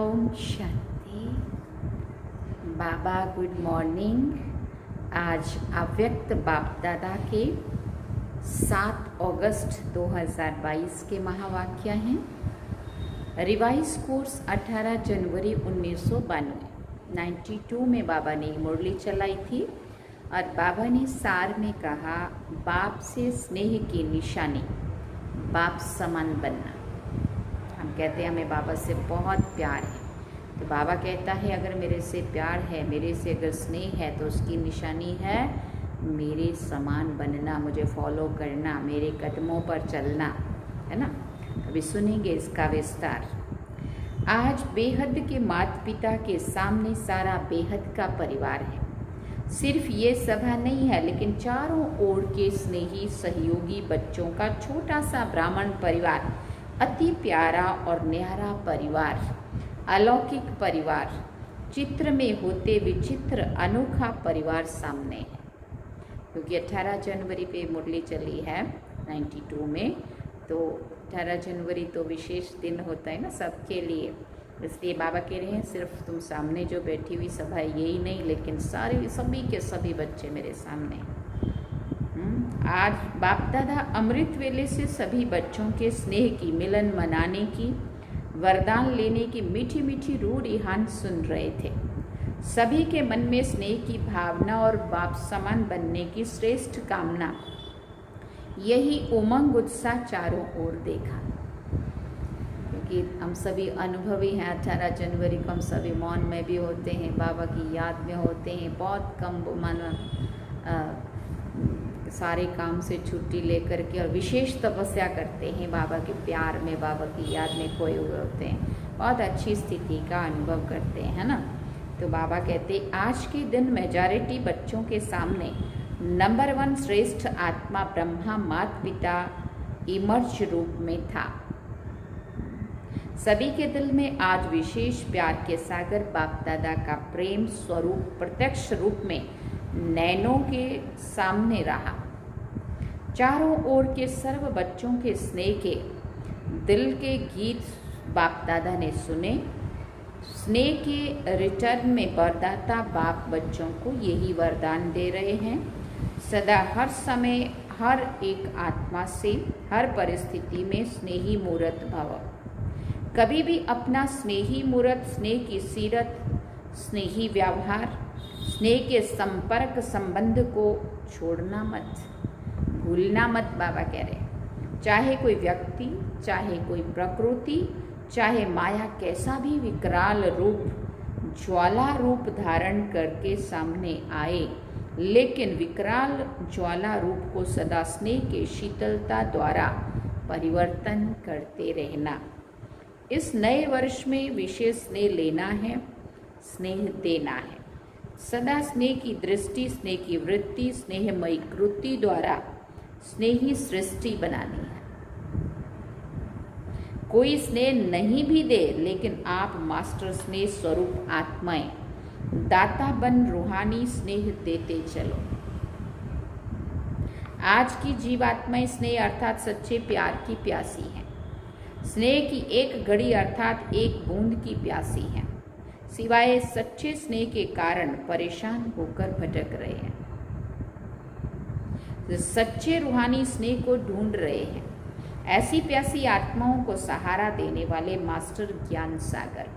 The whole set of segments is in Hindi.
ओम शांति। बाबा गुड मॉर्निंग। आज अव्यक्त बाप दादा के 7 अगस्त 2022 के महावाक्य हैं। रिवाइज कोर्स 18 जनवरी 1992 में बाबा ने मुरली चलाई थी और बाबा ने सार में कहा, बाप से स्नेह की निशानी बाप समान बनना। हम कहते हैं हमें बाबा से बहुत प्यार है, तो बाबा कहता है अगर मेरे से प्यार है, मेरे से अगर स्नेह है, तो उसकी निशानी है मेरे समान बनना, मुझे फॉलो करना, मेरे कदमों पर चलना, है ना। अभी सुनेंगे इसका विस्तार। आज बेहद के माता पिता के सामने सारा बेहद का परिवार है। सिर्फ ये सभा नहीं है, लेकिन चारों ओर के स्नेही सहयोगी बच्चों का छोटा सा ब्राह्मण परिवार, अति प्यारा और न्यारा परिवार, अलौकिक परिवार, चित्र में होते विचित्र अनोखा परिवार सामने है। क्योंकि 18 जनवरी पे मुरली चली है 92 में, तो 18 जनवरी तो विशेष दिन होता है ना सबके लिए। इसलिए बाबा कह रहे हैं सिर्फ तुम सामने जो बैठी हुई सभा है यही नहीं, लेकिन सारे सभी के सभी बच्चे मेरे सामने। आज बाप दादा अमृत वेले से सभी बच्चों के स्नेह की, मिलन मनाने की, वरदान लेने की मीठी मीठी रूढ़िहान सुन रहे थे। सभी के मन में स्नेह की भावना और बाप समान बनने की श्रेष्ठ कामना, यही उमंग उत्साह चारों ओर देखा। क्योंकि हम सभी अनुभवी हैं, 18 जनवरी को हम सभी मौन में भी होते हैं, बाबा की याद में होते हैं, बहुत कम मन सारे काम से छुट्टी लेकर के और विशेष तपस्या करते हैं, बाबा के प्यार में, बाबा की याद में खोए हुए होते हैं, बहुत अच्छी स्थिति का अनुभव करते हैं, है ना। तो बाबा कहते आज के दिन मेजॉरिटी बच्चों के सामने नंबर 1 श्रेष्ठ आत्मा ब्रह्मा माता पिता इमर्ज रूप में था। सभी के दिल में आज विशेष प्यार के सागर बाप दादा का प्रेम स्वरूप प्रत्यक्ष रूप में नैनों के सामने रहा। चारों ओर के सर्व बच्चों के स्नेह के दिल के गीत बाप दादा ने सुने। स्नेह के रिटर्न में वरदाता बाप बच्चों को यही वरदान दे रहे हैं, सदा हर समय हर एक आत्मा से हर परिस्थिति में स्नेही मूर्त भव। कभी भी अपना स्नेही मूर्त, स्नेह की सीरत, स्नेही व्यवहार, स्नेह के संपर्क संबंध को छोड़ना मत, भूलना मत। बाबा कह रहे चाहे कोई व्यक्ति, चाहे कोई प्रकृति, चाहे माया कैसा भी विकराल रूप, ज्वाला रूप धारण करके सामने आए, लेकिन विकराल ज्वाला रूप को सदा स्नेह के शीतलता द्वारा परिवर्तन करते रहना। इस नए वर्ष में विशेष स्नेह लेना है, स्नेह देना है। सदा स्नेह की दृष्टि, स्नेह की वृत्ति, स्नेहमयी कृति द्वारा स्नेही सृष्टि बनानी है। कोई स्नेह नहीं भी दे, लेकिन आप मास्टर स्नेह स्वरूप आत्माएं, दाता बन रूहानी स्नेह देते चलो। आज की जीवात्माएं स्नेह अर्थात सच्चे प्यार की प्यासी हैं। स्नेह की एक घड़ी अर्थात एक बूंद की प्यासी हैं। सिवाय सच्चे स्नेह के कारण परेशान होकर भटक रहे हैं। सच्चे रूहानी स्नेह को ढूंढ रहे हैं। ऐसी प्यासी आत्माओं को सहारा देने वाले मास्टर ज्ञान सागर हो।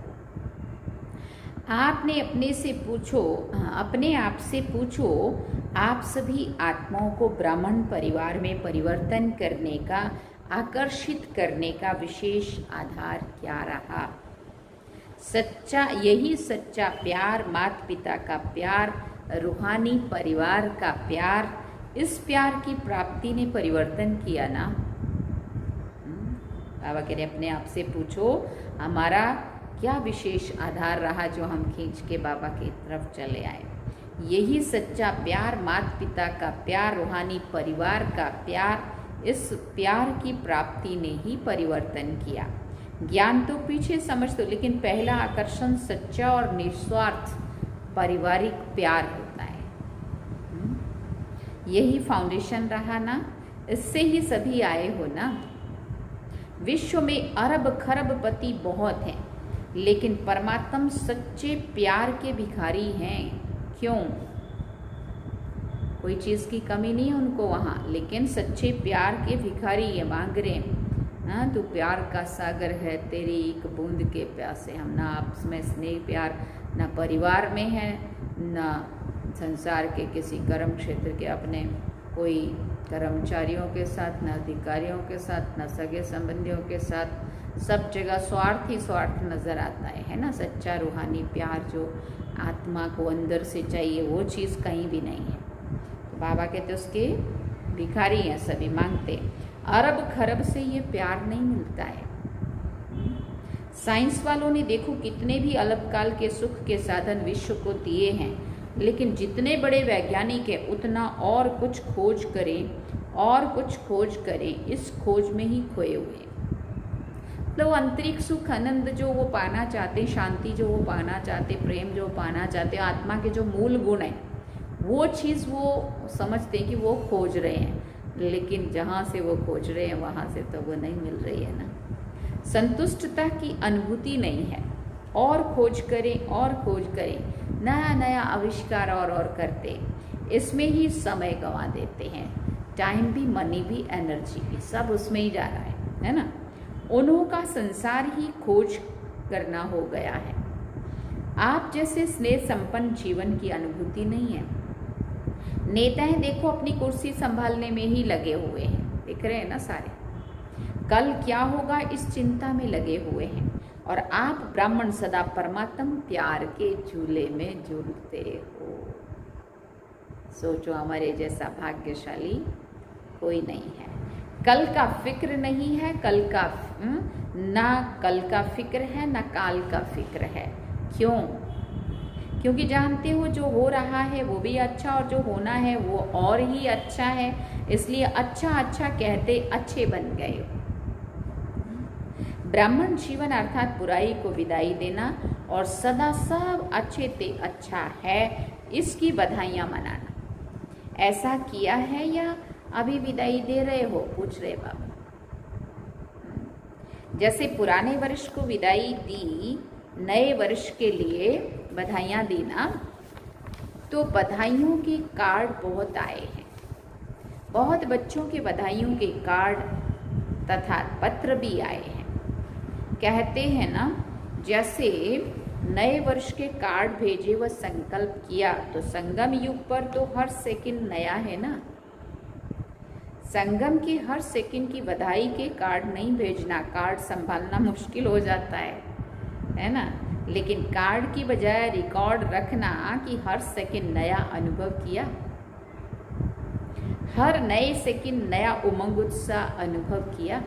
आपने अपने आप से पूछो, आप सभी आत्माओं को ब्राह्मण परिवार में परिवर्तन करने का, आकर्षित करने का विशेष आधार क्या रहा? यही सच्चा प्यार, माता पिता का प्यार, रूहानी परिवार का प्यार, इस प्यार की प्राप्ति ने परिवर्तन किया ना। बाबा कह रहे अपने आप से पूछो, हमारा क्या विशेष आधार रहा जो हम खींच के बाबा की तरफ चले आए। यही सच्चा प्यार, माता पिता का प्यार, रूहानी परिवार का प्यार, इस प्यार की प्राप्ति ने ही परिवर्तन किया। ज्ञान तो पीछे समझ दो, लेकिन पहला आकर्षण सच्चा और निस्वार्थ पारिवारिक प्यार होता है। यही फाउंडेशन रहा ना, इससे ही सभी आए हो ना। विश्व में अरब खरबपति बहुत हैं, लेकिन परमात्मा सच्चे प्यार के भिखारी हैं। क्यों? कोई चीज़ की कमी नहीं है उनको वहाँ, लेकिन सच्चे प्यार के भिखारी ये मांग रहे हैं। हाँ, तू प्यार का सागर है, तेरी एक बूंद के प्यासे हम। ना आपस में स्नेह प्यार, ना परिवार में है, ना संसार के किसी कर्म क्षेत्र के अपने कोई कर्मचारियों के साथ, ना अधिकारियों के साथ, ना सगे संबंधियों के साथ। सब जगह स्वार्थ ही स्वार्थ नज़र आता है ना। सच्चा रूहानी प्यार जो आत्मा को अंदर से चाहिए वो चीज़ कहीं भी नहीं है। तो बाबा कहते उसके भिखारी हैं, सभी मांगते। अरब खरब से ये प्यार नहीं मिलता है। साइंस वालों ने देखो कितने भी अल्पकाल के सुख के साधन विश्व को दिए हैं, लेकिन जितने बड़े वैज्ञानिक हैं उतना और कुछ खोज करें और कुछ खोज करें, इस खोज में ही खोए हुए हैं। मतलब अंतरिक्ष सुख, आनंद जो वो पाना चाहते, शांति जो वो पाना चाहते, प्रेम जो पाना चाहते, आत्मा के जो मूल गुण हैं वो चीज़ वो समझते हैं कि वो खोज रहे हैं, लेकिन जहाँ से वो खोज रहे हैं वहाँ से तो वो नहीं मिल रही है ना। संतुष्टता की अनुभूति नहीं है। और खोज करें और खोज करें, नया नया आविष्कार और करते, इसमें ही समय गंवा देते हैं। टाइम भी, मनी भी, एनर्जी भी, सब उसमें ही जा रहा है ना। उन्हों का संसार ही खोज करना हो गया है। आप जैसे स्नेह संपन्न जीवन की अनुभूति नहीं है। नेताएं देखो अपनी कुर्सी संभालने में ही लगे हुए हैं, दिख रहे हैं ना सारे। कल क्या होगा इस चिंता में लगे हुए हैं, और आप ब्राह्मण सदा परमात्म प्यार के झूले में झूलते हो। सोचो, हमारे जैसा भाग्यशाली कोई नहीं है। कल का फिक्र नहीं है, कल का ना कल का फिक्र है ना काल का फिक्र है। क्यों? क्योंकि जानते हो जो हो रहा है वो भी अच्छा, और जो होना है वो और ही अच्छा है। इसलिए अच्छा अच्छा कहते अच्छे बन गए हो। ब्राह्मण जीवन अर्थात बुराई को विदाई देना और सदा सब अच्छे ते अच्छा है, इसकी बधाइयाँ मनाना। ऐसा किया है या अभी विदाई दे रहे हो, पूछ रहे बाबा। जैसे पुराने वर्ष को विदाई दी, नए वर्ष के लिए बधाइयाँ दी ना, तो बधाइयों के कार्ड बहुत आए हैं। बहुत बच्चों के बधाइयों के कार्ड तथा पत्र भी आए हैं। कहते हैं ना, जैसे नए वर्ष के कार्ड भेजे व संकल्प किया, तो संगम युग पर तो हर सेकंड नया है ना। संगम की हर सेकंड की बधाई के कार्ड नहीं भेजना, कार्ड संभालना मुश्किल हो जाता है ना। लेकिन कार्ड की बजाय रिकॉर्ड रखना कि हर सेकंड नया अनुभव किया, हर नए सेकंड नया उमंग उत्साह अनुभव किया,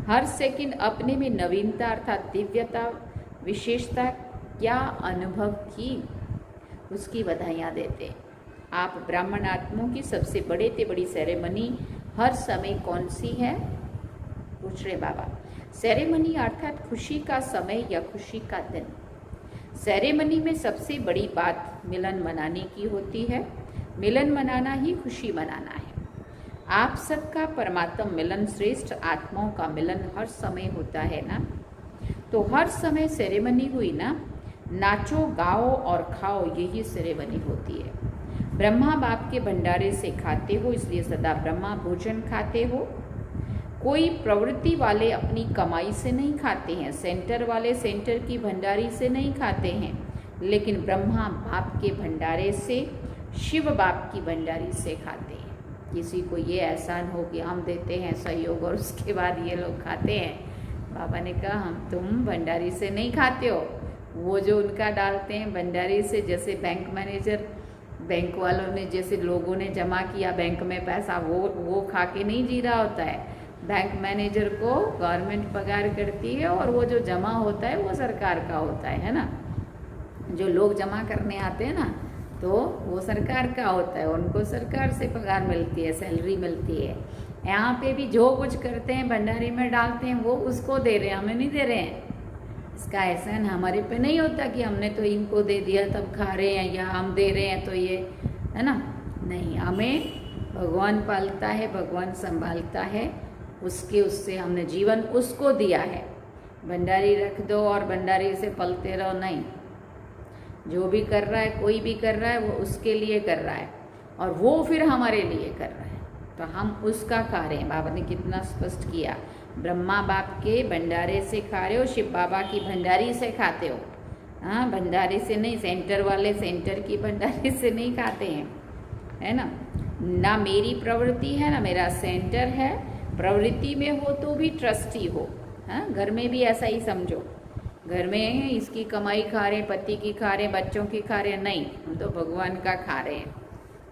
हर सेकंड अपने में नवीनता अर्थात दिव्यता, विशेषता क्या अनुभव की, उसकी बधाइयाँ देते। आप ब्राह्मण आत्माओं की सबसे बड़े से बड़ी सेरेमनी हर समय कौन सी है, पूछ रहे बाबा। सेरेमनी अर्थात खुशी का समय या खुशी का दिन। सेरेमनी में सबसे बड़ी बात मिलन मनाने की होती है। मिलन मनाना ही खुशी मनाना है। आप सबका परमात्मा मिलन, श्रेष्ठ आत्माओं का मिलन हर समय होता है ना। तो हर समय सेरेमनी हुई ना, नाचो गाओ और खाओ, यही सेरेमनी होती है। ब्रह्मा बाप के भंडारे से खाते हो, इसलिए सदा ब्रह्मा भोजन खाते हो। कोई प्रवृत्ति वाले अपनी कमाई से नहीं खाते हैं, सेंटर वाले सेंटर की भंडारी से नहीं खाते हैं, लेकिन ब्रह्मा बाप के भंडारे से, शिव बाप की भंडारी से खाते हैं। किसी को ये एहसान हो कि हम देते हैं सहयोग और उसके बाद ये लोग खाते हैं। बाबा ने कहा तुम भंडारी से नहीं खाते हो, वो जो उनका डालते हैं भंडारी से, जैसे बैंक मैनेजर, बैंक वालों ने, जैसे लोगों ने जमा किया बैंक में पैसा, वो खा के नहीं जी रहा होता है। बैंक मैनेजर को गवर्नमेंट पगार करती है और वो जो जमा होता है वो सरकार का होता है ना। जो लोग जमा करने आते हैं ना, तो वो सरकार का होता है, उनको सरकार से पगार मिलती है, सैलरी मिलती है। यहाँ पे भी जो कुछ करते हैं भंडारी में डालते हैं, वो उसको दे रहे हैं, हमें नहीं दे रहे हैं। इसका एहसान हमारे पे नहीं होता कि हमने तो इनको दे दिया तब खा रहे हैं, या हम दे रहे हैं तो ये है ना। नहीं, हमें भगवान पालता है, भगवान संभालता है, उससे हमने जीवन उसको दिया है। भंडारी रख दो और भंडारी से पलते रहो, नहीं। जो भी कर रहा है, कोई भी कर रहा है, वो उसके लिए कर रहा है और वो फिर हमारे लिए कर रहा है, तो हम उसका खा रहे हैं। बाबा ने कितना स्पष्ट किया, ब्रह्मा बाप के भंडारे से खा रहे हो, शिव बाबा की भंडारी से खाते हो। हाँ, भंडारे से नहीं, सेंटर वाले सेंटर की भंडारी से नहीं खाते हैं, है ना। ना मेरी प्रवृत्ति है ना मेरा सेंटर है, प्रवृत्ति में हो तो भी ट्रस्टी हो। हाँ, घर में भी ऐसा ही समझो, घर में इसकी कमाई खा रहे, पति की खा रहे, बच्चों की खा रहे, नहीं, हम तो भगवान का खा रहे हैं,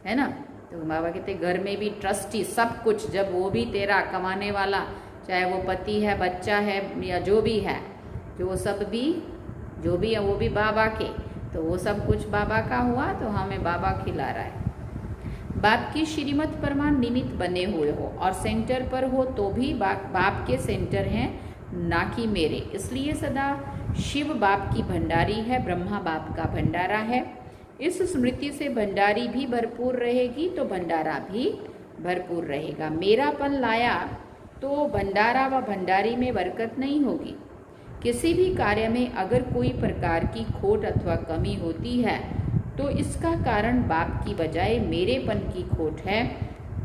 है ना। तो बाबा कहते घर में भी ट्रस्टी सब कुछ, जब वो भी तेरा कमाने वाला, चाहे वो पति है, बच्चा है या जो भी है, जो सब भी जो भी है वो भी बाबा के, तो वो सब कुछ बाबा का हुआ, तो हमें बाबा खिला रहा है। बाप की श्रीमत परमान निमित्त बने हुए हो और सेंटर पर हो तो भी बाप के सेंटर हैं, ना कि मेरे। इसलिए सदा शिव बाप की भंडारी है, ब्रह्मा बाप का भंडारा है। इस स्मृति से भंडारी भी भरपूर रहेगी तो भंडारा भी भरपूर रहेगा। मेरापन लाया तो भंडारा व भंडारी में बरकत नहीं होगी। किसी भी कार्य में अगर कोई प्रकार की खोट अथवा कमी होती है तो इसका कारण बाप की बजाय मेरेपन की खोट है,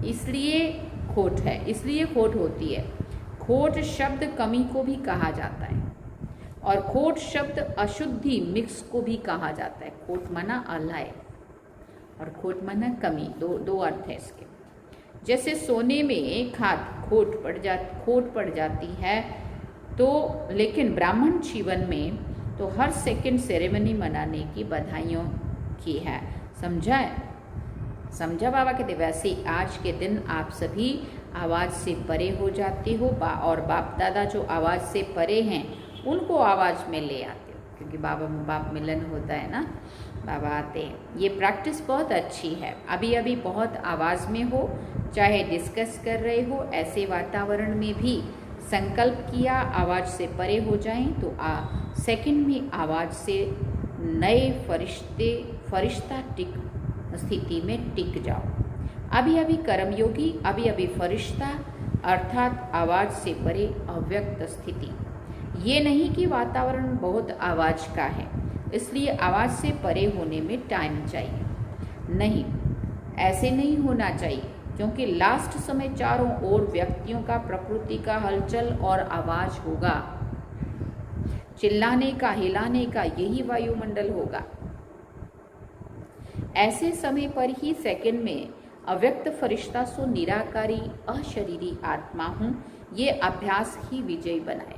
इसलिए खोट होती है। खोट शब्द कमी को भी कहा जाता है और खोट शब्द अशुद्धि मिक्स को भी कहा जाता है। खोट माना अलाय और खोट माना कमी, दो अर्थ है इसके। जैसे सोने में खोट पड़ जाती है, तो लेकिन ब्राह्मण जीवन में तो हर सेकंड सेरेमनी मनाने की बधाइयों की है। समझा बाबा कहते। वैसे आज के दिन आप सभी आवाज़ से परे हो जाते हो और बाप दादा जो आवाज़ से परे हैं उनको आवाज़ में ले आते हो, क्योंकि बाबा बाप मिलन होता है ना, बाबा आते हैं। ये प्रैक्टिस बहुत अच्छी है। अभी बहुत आवाज़ में हो, चाहे डिस्कस कर रहे हो, ऐसे वातावरण में भी संकल्प किया आवाज़ से परे हो जाएं तो सेकंड में आवाज़ से नए फरिश्ता टिक स्थिति में टिक जाओ। अभी कर्मयोगी, अभी फरिश्ता अर्थात आवाज़ से परे अव्यक्त स्थिति। ये नहीं कि वातावरण बहुत आवाज़ का है इसलिए आवाज़ से परे होने में टाइम चाहिए, नहीं, ऐसे नहीं होना चाहिए, क्योंकि लास्ट समय चारों ओर व्यक्तियों का प्रकृति का हलचल और आवाज़ होगा, चिल्लाने का, हिलाने का, यही वायुमंडल होगा। ऐसे समय पर ही सेकंड में अव्यक्त फरिश्ता सो निराकारी अशरीरी आत्मा हूँ, ये अभ्यास ही विजयी बनाएगा।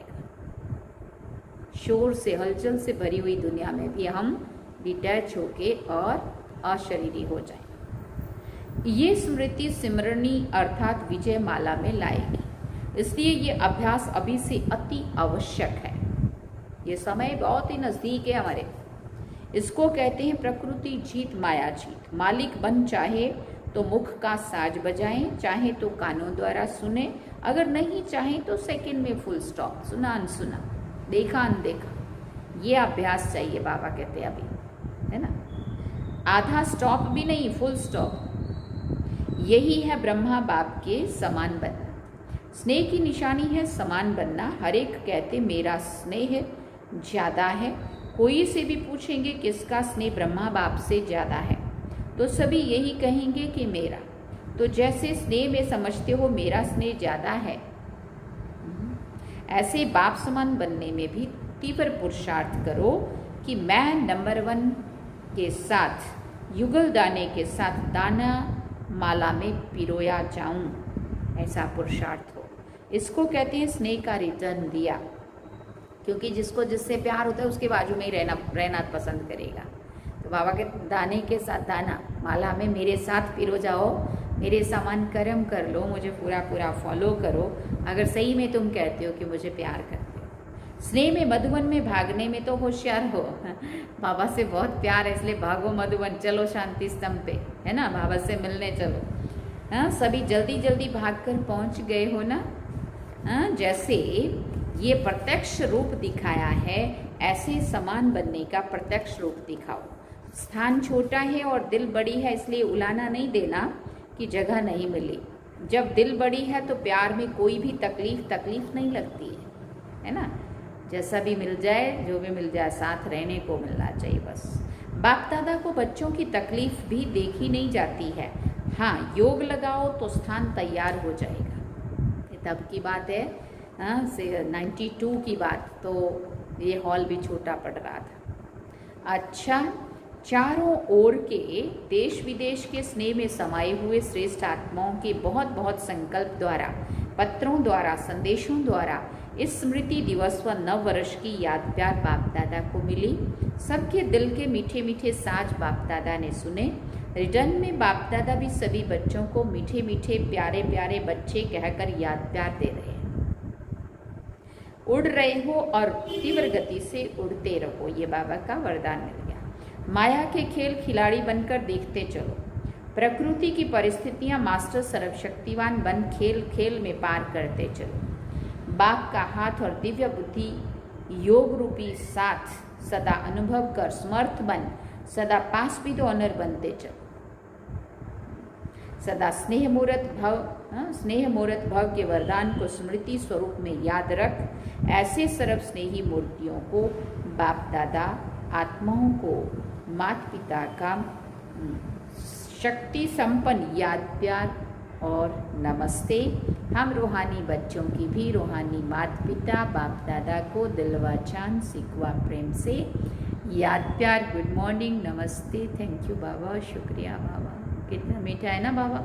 शोर से, हलचल से भरी हुई दुनिया में भी हम डिटैच होके और अशरीरी हो जाएं। ये स्मृति सिमरनी अर्थात विजय माला में लाएगी। इसलिए ये अभ्यास अभी से अति आवश्यक है। ये समय बहुत ही नज़दीक है हमारे। इसको कहते हैं प्रकृति जीत माया जीत। मालिक बन चाहे तो मुख का साज बजाएं, चाहे तो कानों द्वारा सुने, अगर नहीं चाहे तो सेकंड में फुल स्टॉप, सुना अनसुना, देखा अनदेखा। ये अभ्यास चाहिए बाबा कहते हैं अभी, है ना। आधा स्टॉप भी नहीं, फुल स्टॉप। यही है ब्रह्मा बाप के समान बनना। स्नेह की निशानी है समान बनना। हर एक कहते मेरा स्नेह ज़्यादा है। कोई से भी पूछेंगे किसका स्नेह ब्रह्मा बाप से ज़्यादा है तो सभी यही कहेंगे कि मेरा। तो जैसे स्नेह में समझते हो मेरा स्नेह ज़्यादा है, ऐसे बाप समान बनने में भी तीव्र पुरुषार्थ करो कि मैं नंबर 1 के साथ युगल दाने के साथ दाना माला में पिरोया जाऊं, ऐसा पुरुषार्थ हो। इसको कहते हैं स्नेह का रिटर्न दिया, क्योंकि जिसको जिससे प्यार होता है उसके बाजू में ही रहना पसंद करेगा। तो बाबा के दाने के साथ दाना माला में मेरे साथ पिरो जाओ, मेरे समान कर्म कर लो, मुझे पूरा फॉलो करो, अगर सही में तुम कहते हो कि मुझे प्यार करते हो। स्नेह में मधुवन में भागने में तो होशियार हो। बाबा से बहुत प्यार है इसलिए भागो मधुवन, चलो शांति स्तंभ पे, है ना, बाबा से मिलने चलो। हाँ, सभी जल्दी भागकर पहुंच गए हो ना। हाँ, जैसे ये प्रत्यक्ष रूप दिखाया है, ऐसे समान बनने का प्रत्यक्ष रूप दिखाओ। स्थान छोटा है और दिल बड़ी है, इसलिए उलाना नहीं देना कि जगह नहीं मिली। जब दिल बड़ी है तो प्यार में कोई भी तकलीफ नहीं लगती है ना। जैसा भी मिल जाए, जो भी मिल जाए, साथ रहने को मिलना चाहिए बस। बाप दादा को बच्चों की तकलीफ भी देखी नहीं जाती है। हाँ, योग लगाओ तो स्थान तैयार हो जाएगा। ये तब की बात है, हाँ, 92 की बात, तो ये हॉल भी छोटा पड़ रहा था। अच्छा, चारों ओर के देश विदेश के स्नेह में समाये हुए श्रेष्ठ आत्माओं के बहुत बहुत संकल्प द्वारा, पत्रों द्वारा, संदेशों द्वारा इस स्मृति दिवस व नव वर्ष की याद प्यार बाप दादा को मिली। सबके दिल के मीठे मीठे साज बाप दादा ने सुने। रिटर्न में बाप दादा भी सभी बच्चों को मीठे मीठे प्यारे प्यारे बच्चे कहकर याद प्यार दे रहे हैं। उड़ रहे हो और तीव्र गति से उड़ते रहो, ये बाबा का वरदान मिल गया। माया के खेल खिलाड़ी बनकर देखते चलो। प्रकृति की परिस्थितियां मास्टर सर्वशक्तिवान बन खेल खेल में पार करते चलो। बाप का हाथ और दिव्य बुद्धि योग रूपी साथ सदा अनुभव कर समर्थ बन सदा पास भी तो ऑनर बनते चलो। सदा स्नेह मूर्त भव के वरदान को स्मृति स्वरूप में याद रख। ऐसे सर्व स्नेही मूर्तियों को, बाप दादा आत्माओं को, माता पिता का शक्ति संपन्न याद प्यार और नमस्ते। हम रूहानी बच्चों की भी रूहानी माता पिता बाप दादा को दिलवा चांद सिकवा प्रेम से याद प्यार, गुड मॉर्निंग, नमस्ते, थैंक यू बाबा, शुक्रिया बाबा। कितना मीठा है ना बाबा,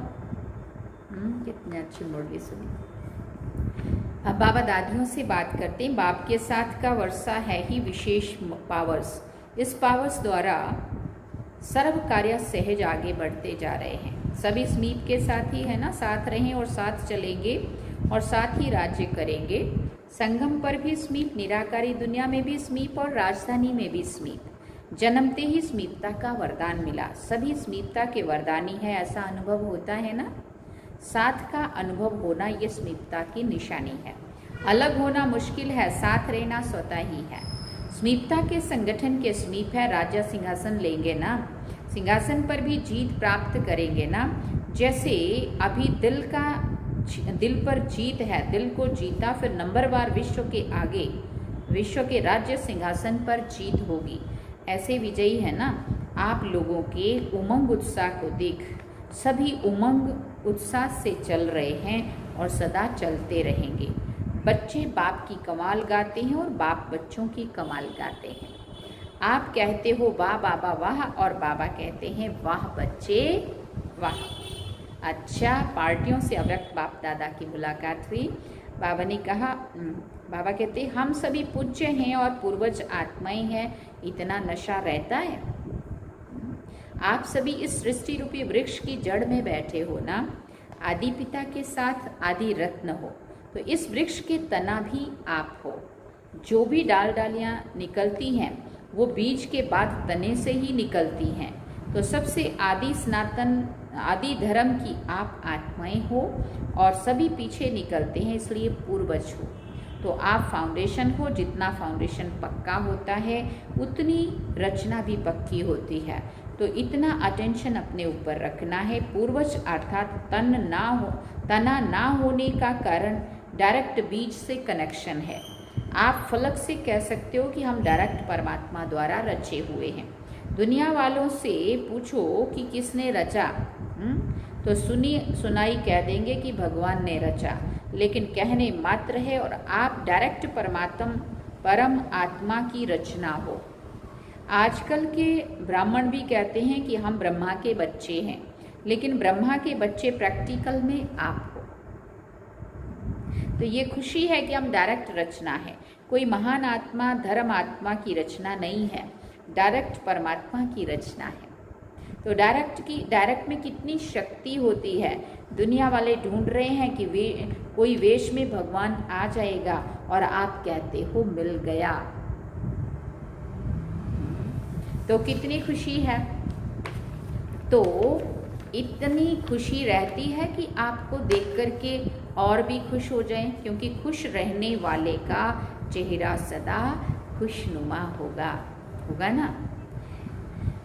कितनी अच्छी मुरली सुनी। अब बाबा दादियों से बात करते हैं। बाप के साथ का वर्षा है ही विशेष पावर्स। इस पावर्स द्वारा सर्व कार्य सहज आगे बढ़ते जा रहे हैं। सभी स्मीप के साथ ही है ना, साथ रहें और साथ चलेंगे और साथ ही राज्य करेंगे। संगम पर भी स्मीप, निराकारी दुनिया में भी स्मीप और राजधानी में भी स्मीप। जन्मते ही स्मीपता का वरदान मिला। सभी स्मीपता के वरदानी है, ऐसा अनुभव होता है ना। साथ का अनुभव होना ये स्मीपता की निशानी है। अलग होना मुश्किल है, साथ रहना स्वतः ही है। स्मीपता के संगठन के स्मीप है, राजा सिंहासन लेंगे ना, सिंहासन पर भी जीत प्राप्त करेंगे ना। जैसे अभी दिल पर जीत है, दिल को जीता, फिर नंबरवार विश्व के आगे, विश्व के राज्य सिंहासन पर जीत होगी। ऐसे विजयी है ना। आप लोगों के उमंग उत्साह को देख सभी उमंग उत्साह से चल रहे हैं और सदा चलते रहेंगे। बच्चे बाप की कमाल गाते हैं और बाप बच्चों की कमाल गाते हैं। आप कहते हो वाह बाबा वाह, और बाबा कहते हैं वाह बच्चे वाह। अच्छा, पार्टियों से अव्यक्त बाप दादा की मुलाकात हुई। बाबा ने कहा, बाबा कहते हम सभी पूज्य हैं और पूर्वज आत्माएं हैं, इतना नशा रहता है। आप सभी इस सृष्टि रूपी वृक्ष की जड़ में बैठे हो ना। आदि पिता के साथ आदि रत्न हो, तो इस वृक्ष के तना भी आप हो। जो भी डालियां निकलती हैं वो बीज के बाद तने से ही निकलती हैं। तो सबसे आदि सनातन आदि धर्म की आप आत्माएं हो और सभी पीछे निकलते हैं, इसलिए पूर्वज हो। तो आप फाउंडेशन हो। जितना फाउंडेशन पक्का होता है उतनी रचना भी पक्की होती है। तो इतना अटेंशन अपने ऊपर रखना है। पूर्वज अर्थात तना ना होने का कारण डायरेक्ट बीज से कनेक्शन है। आप फलक से कह सकते हो कि हम डायरेक्ट परमात्मा द्वारा रचे हुए हैं। दुनिया वालों से पूछो कि किसने रचा, तो सुनाई कह देंगे कि भगवान ने रचा, लेकिन कहने मात्र है। और आप डायरेक्ट परम आत्मा की रचना हो। आजकल के ब्राह्मण भी कहते हैं कि हम ब्रह्मा के बच्चे हैं, लेकिन ब्रह्मा के बच्चे प्रैक्टिकल में आप हो। तो ये खुशी है कि हम डायरेक्ट रचना है। कोई महान आत्मा धर्म आत्मा की रचना नहीं है, डायरेक्ट परमात्मा की रचना है। तो डायरेक्ट में कितनी शक्ति होती है। दुनिया वाले ढूंढ रहे हैं कि कोई वेश में भगवान आ जाएगा और आप कहते हो मिल गया। तो कितनी खुशी है। तो इतनी खुशी रहती है कि आपको देख करके और भी खुश हो जाएं, क्योंकि खुश रहने वाले का चेहरा सदा खुशनुमा होगा ना।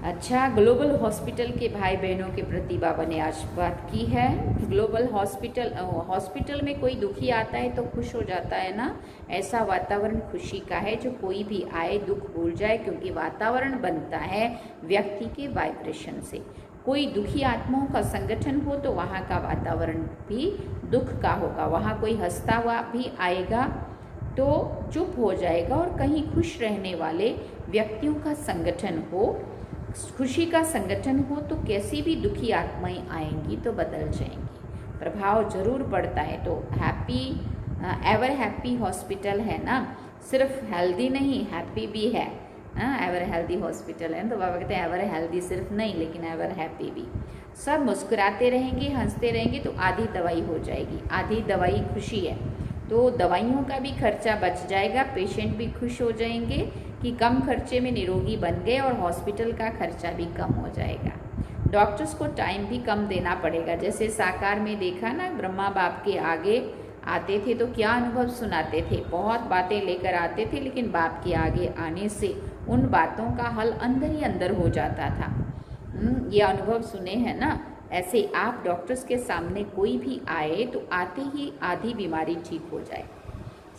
अच्छा, ग्लोबल हॉस्पिटल के भाई बहनों के प्रति बाबा ने आज बात की है। ग्लोबल हॉस्पिटल में कोई दुखी आता है तो खुश हो जाता है ना, ऐसा वातावरण खुशी का है। जो कोई भी आए दुख भूल जाए, क्योंकि वातावरण बनता है व्यक्ति के वाइब्रेशन से। कोई दुखी आत्माओं का संगठन हो तो वहाँ का वातावरण भी दुख का होगा। वहाँ कोई हंसता हुआ भी आएगा तो चुप हो जाएगा, और कहीं खुश रहने वाले व्यक्तियों का संगठन हो, खुशी का संगठन हो, तो कैसी भी दुखी आत्माएं आएंगी तो बदल जाएंगी, प्रभाव जरूर पड़ता है। तो एवर हैप्पी हॉस्पिटल है ना, सिर्फ हेल्दी नहीं हैप्पी भी है। एवर हेल्दी हॉस्पिटल है तो बाबा कहते हैं एवर हेल्दी सिर्फ नहीं, लेकिन एवर हैप्पी भी। सब मुस्कुराते रहेंगे, हंसते रहेंगे तो आधी दवाई हो जाएगी। आधी दवाई खुशी है, तो दवाइयों का भी खर्चा बच जाएगा, पेशेंट भी खुश हो जाएंगे कि कम खर्चे में निरोगी बन गए, और हॉस्पिटल का खर्चा भी कम हो जाएगा। डॉक्टर्स को टाइम भी कम देना पड़ेगा। जैसे साकार में देखा ना, ब्रह्मा बाप के आगे आते थे तो क्या अनुभव सुनाते थे, बहुत बातें लेकर आते थे, लेकिन बाप के आगे आने से उन बातों का हल अंदर ही अंदर हो जाता था। ये अनुभव सुने हैं ना। ऐसे आप डॉक्टर्स के सामने कोई भी आए तो आते ही आधी बीमारी ठीक हो जाए।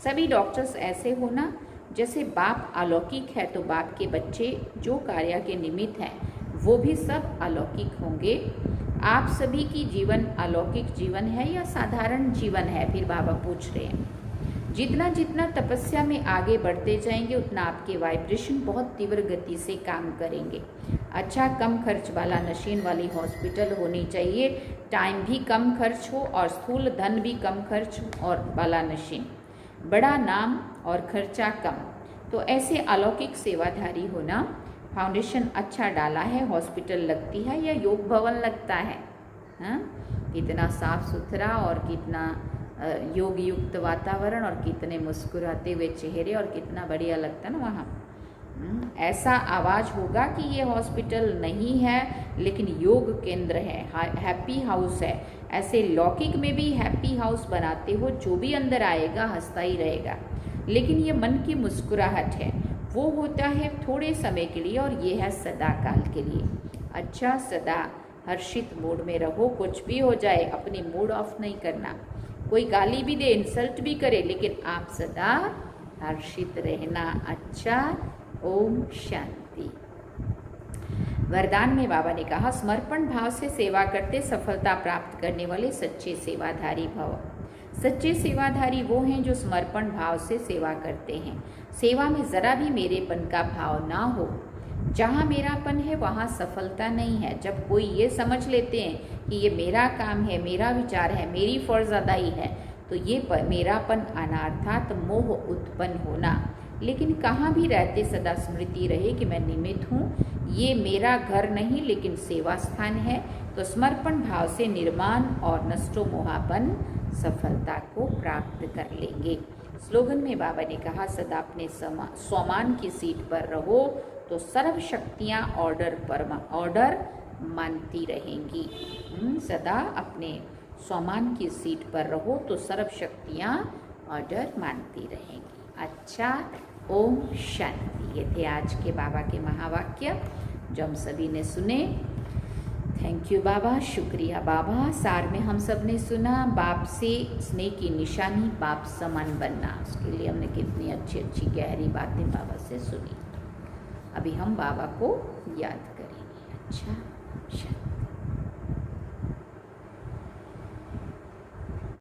सभी डॉक्टर्स ऐसे हो ना, जैसे बाप अलौकिक है तो बाप के बच्चे जो कार्य के निमित्त हैं वो भी सब अलौकिक होंगे। आप सभी की जीवन अलौकिक जीवन है या साधारण जीवन है, फिर बाबा पूछ रहे हैं। जितना जितना तपस्या में आगे बढ़ते जाएंगे उतना आपके वाइब्रेशन बहुत तीव्र गति से काम करेंगे। अच्छा, कम खर्च वाला नशीन वाली हॉस्पिटल होनी चाहिए, टाइम भी कम खर्च हो और स्थूल धन भी कम खर्च और वाला नशीन, बड़ा नाम और खर्चा कम। तो ऐसे अलौकिक सेवाधारी होना। फाउंडेशन अच्छा डाला है, हॉस्पिटल लगती है या योग भवन लगता है। हाँ, कितना साफ सुथरा और कितना योग युक्त वातावरण और कितने मुस्कुराते हुए चेहरे और कितना बढ़िया लगता है ना वहाँ। ऐसा आवाज़ होगा कि ये हॉस्पिटल नहीं है लेकिन योग केंद्र है, हैप्पी हाउस है। ऐसे लौकिक में भी हैप्पी हाउस बनाते हो, जो भी अंदर आएगा हंसता ही रहेगा। लेकिन ये मन की मुस्कुराहट है, वो होता है थोड़े समय के लिए और ये है सदा काल के लिए। अच्छा, सदा हर्षित मूड में रहो, कुछ भी हो जाए अपनी मूड ऑफ नहीं करना। कोई गाली भी दे, इंसल्ट भी करे, लेकिन आप सदा हर्षित रहना। अच्छा, ओम शांति। वरदान में बाबा ने कहा, समर्पण भाव से सेवा करते सफलता प्राप्त करने वाले सच्चे सेवाधारी भव। सच्चे सेवाधारी वो हैं जो समर्पण भाव से सेवा करते हैं। सेवा में जरा भी मेरेपन का भाव ना हो। जहाँ मेरापन है वहाँ सफलता नहीं है। जब कोई ये समझ लेते हैं कि ये मेरा काम है, मेरा विचार है, मेरी फर्ज अदाई है, तो ये मेरापन आना अर्थात मोह उत्पन्न होना। लेकिन कहाँ भी रहते सदा स्मृति रहे कि मैं निमित्त हूँ, ये मेरा घर नहीं लेकिन सेवा स्थान है। तो समर्पण भाव से निर्माण और नष्टो मोहापन सफलता को प्राप्त कर लेंगे। स्लोगन में बाबा ने कहा, सदा अपने स्वमान की सीट पर रहो तो सर्व शक्तियाँ ऑर्डर मानती रहेंगी। सदा अपने स्वमान की सीट पर रहो तो सर्व शक्तियाँ ऑर्डर मानती रहेंगी। अच्छा, ओम शांति। ये थे आज के बाबा के महावाक्य जो हम सभी ने सुने। थैंक यू बाबा, शुक्रिया बाबा। सार में हम सब ने सुना, बाप से स्नेह की निशानी बाप समान बनना। उसके लिए हमने कितनी अच्छी अच्छी गहरी बातें बाबा से सुनी। अभी हम बाबा को याद करेंगे। अच्छा, शांति।